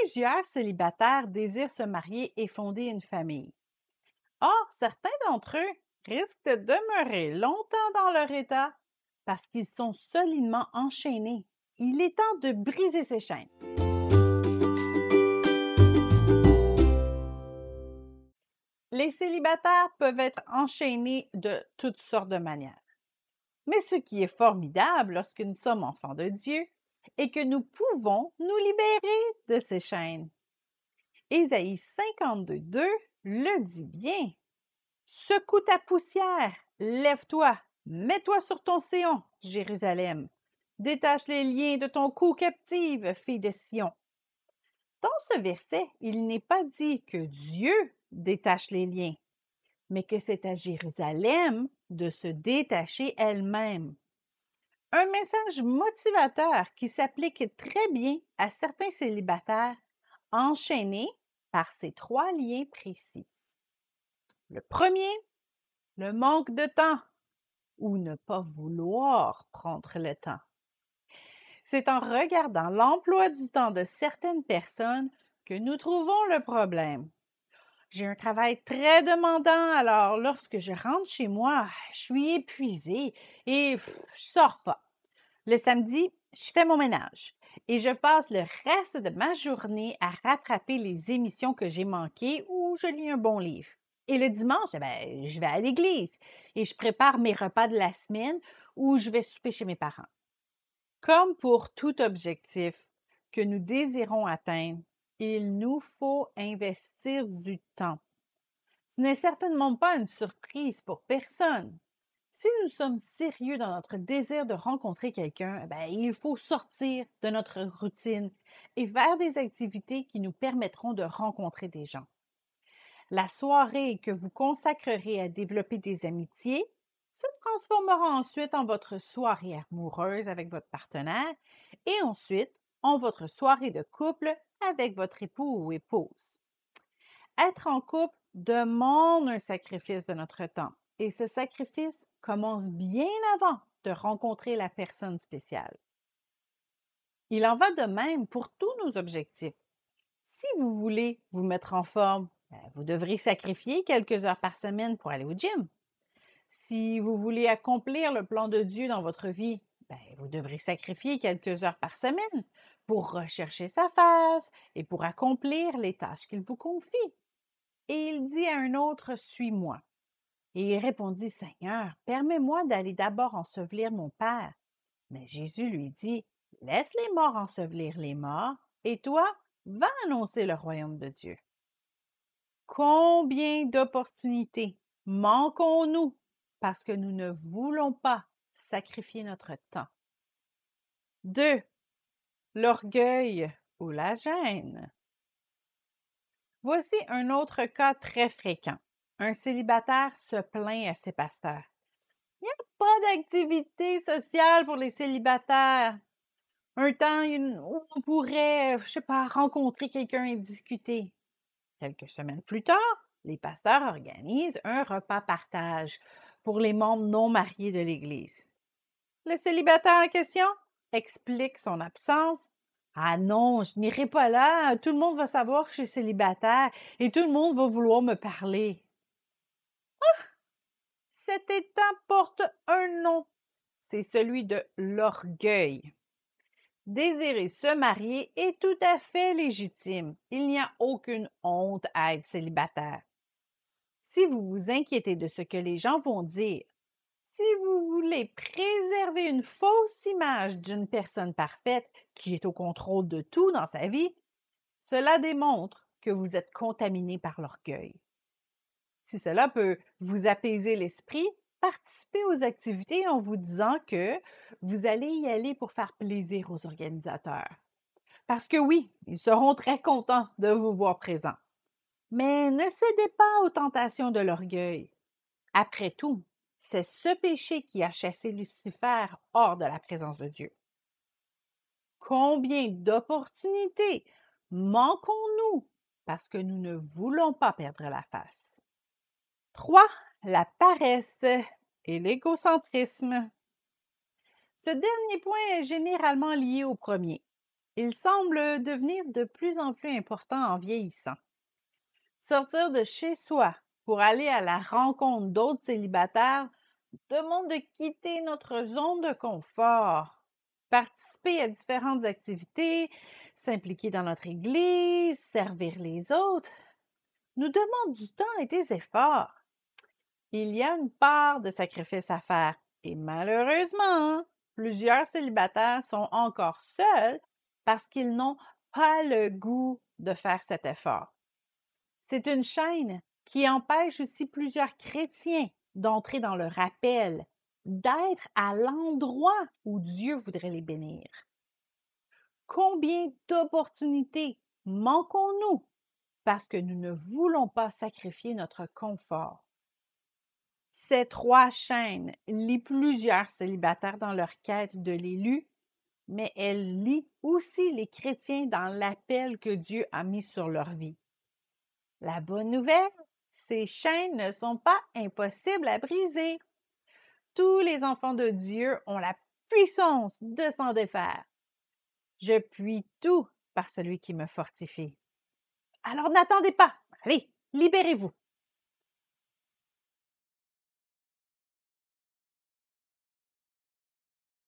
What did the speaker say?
Plusieurs célibataires désirent se marier et fonder une famille. Or, certains d'entre eux risquent de demeurer longtemps dans leur état parce qu'ils sont solidement enchaînés. Il est temps de briser ces chaînes. Les célibataires peuvent être enchaînés de toutes sortes de manières. Mais ce qui est formidable lorsque nous sommes enfants de Dieu est que nous pouvons nous libérer de ces chaînes. Ésaïe 52:2 le dit bien. Secoue ta poussière, lève-toi, mets-toi sur ton séant, Jérusalem. Détache les liens de ton cou captive, fille de Sion. Dans ce verset, il n'est pas dit que Dieu détache les liens, mais que c'est à Jérusalem de se détacher elle-même. Un message motivateur qui s'applique très bien à certains célibataires enchaînés par ces trois liens précis. Le premier, le manque de temps ou ne pas vouloir prendre le temps. C'est en regardant l'emploi du temps de certaines personnes que nous trouvons le problème. J'ai un travail très demandant, alors lorsque je rentre chez moi, je suis épuisée et je sors pas. Le samedi, je fais mon ménage et je passe le reste de ma journée à rattraper les émissions que j'ai manquées ou je lis un bon livre. Et le dimanche, je vais à l'église et je prépare mes repas de la semaine ou je vais souper chez mes parents. Comme pour tout objectif que nous désirons atteindre, il nous faut investir du temps. Ce n'est certainement pas une surprise pour personne. Si nous sommes sérieux dans notre désir de rencontrer quelqu'un, il faut sortir de notre routine et faire des activités qui nous permettront de rencontrer des gens. La soirée que vous consacrerez à développer des amitiés se transformera ensuite en votre soirée amoureuse avec votre partenaire et ensuite en votre soirée de couple avec votre époux ou épouse. Être en couple demande un sacrifice de notre temps et ce sacrifice commence bien avant de rencontrer la personne spéciale. Il en va de même pour tous nos objectifs. Si vous voulez vous mettre en forme, vous devrez sacrifier quelques heures par semaine pour aller au gym. Si vous voulez accomplir le plan de Dieu dans votre vie, vous devrez sacrifier quelques heures par semaine pour rechercher sa face et pour accomplir les tâches qu'il vous confie. Et il dit à un autre, « Suis-moi. » Et il répondit, « Seigneur, permets-moi d'aller d'abord ensevelir mon père. » Mais Jésus lui dit, « Laisse les morts ensevelir les morts, et toi, va annoncer le royaume de Dieu. » Combien d'opportunités manquons-nous parce que nous ne voulons pas sacrifier notre temps? 2. L'orgueil ou la gêne. Voici un autre cas très fréquent. Un célibataire se plaint à ses pasteurs. Il n'y a pas d'activité sociale pour les célibataires. Un temps où on pourrait, rencontrer quelqu'un et discuter. Quelques semaines plus tard, les pasteurs organisent un repas partage pour les membres non mariés de l'Église. Le célibataire en question explique son absence. « Ah non, je n'irai pas là, tout le monde va savoir que je suis célibataire et tout le monde va vouloir me parler. » Cet état porte un nom, c'est celui de l'orgueil. Désirer se marier est tout à fait légitime. Il n'y a aucune honte à être célibataire. Si vous vous inquiétez de ce que les gens vont dire, si vous voulez préserver une fausse image d'une personne parfaite qui est au contrôle de tout dans sa vie, cela démontre que vous êtes contaminé par l'orgueil. Si cela peut vous apaiser l'esprit, participez aux activités en vous disant que vous allez y aller pour faire plaisir aux organisateurs. Parce que oui, ils seront très contents de vous voir présent. Mais ne cédez pas aux tentations de l'orgueil. Après tout, c'est ce péché qui a chassé Lucifer hors de la présence de Dieu. Combien d'opportunités manquons-nous parce que nous ne voulons pas perdre la face? 3. La paresse et l'égocentrisme. Ce dernier point est généralement lié au premier. il semble devenir de plus en plus important en vieillissant. Sortir de chez soi pour aller à la rencontre d'autres célibataires demande de quitter notre zone de confort, participer à différentes activités, s'impliquer dans notre église, servir les autres, nous demande du temps et des efforts. Il y a une part de sacrifice à faire et malheureusement, plusieurs célibataires sont encore seuls parce qu'ils n'ont pas le goût de faire cet effort. C'est une chaîne qui empêche aussi plusieurs chrétiens d'entrer dans le rappel, d'être à l'endroit où Dieu voudrait les bénir. Combien d'opportunités manquons-nous parce que nous ne voulons pas sacrifier notre confort? Ces trois chaînes lient plusieurs célibataires dans leur quête de l'élu, mais elles lient aussi les chrétiens dans l'appel que Dieu a mis sur leur vie. La bonne nouvelle, ces chaînes ne sont pas impossibles à briser. Tous les enfants de Dieu ont la puissance de s'en défaire. Je puis tout par celui qui me fortifie. Alors n'attendez pas, allez, libérez-vous.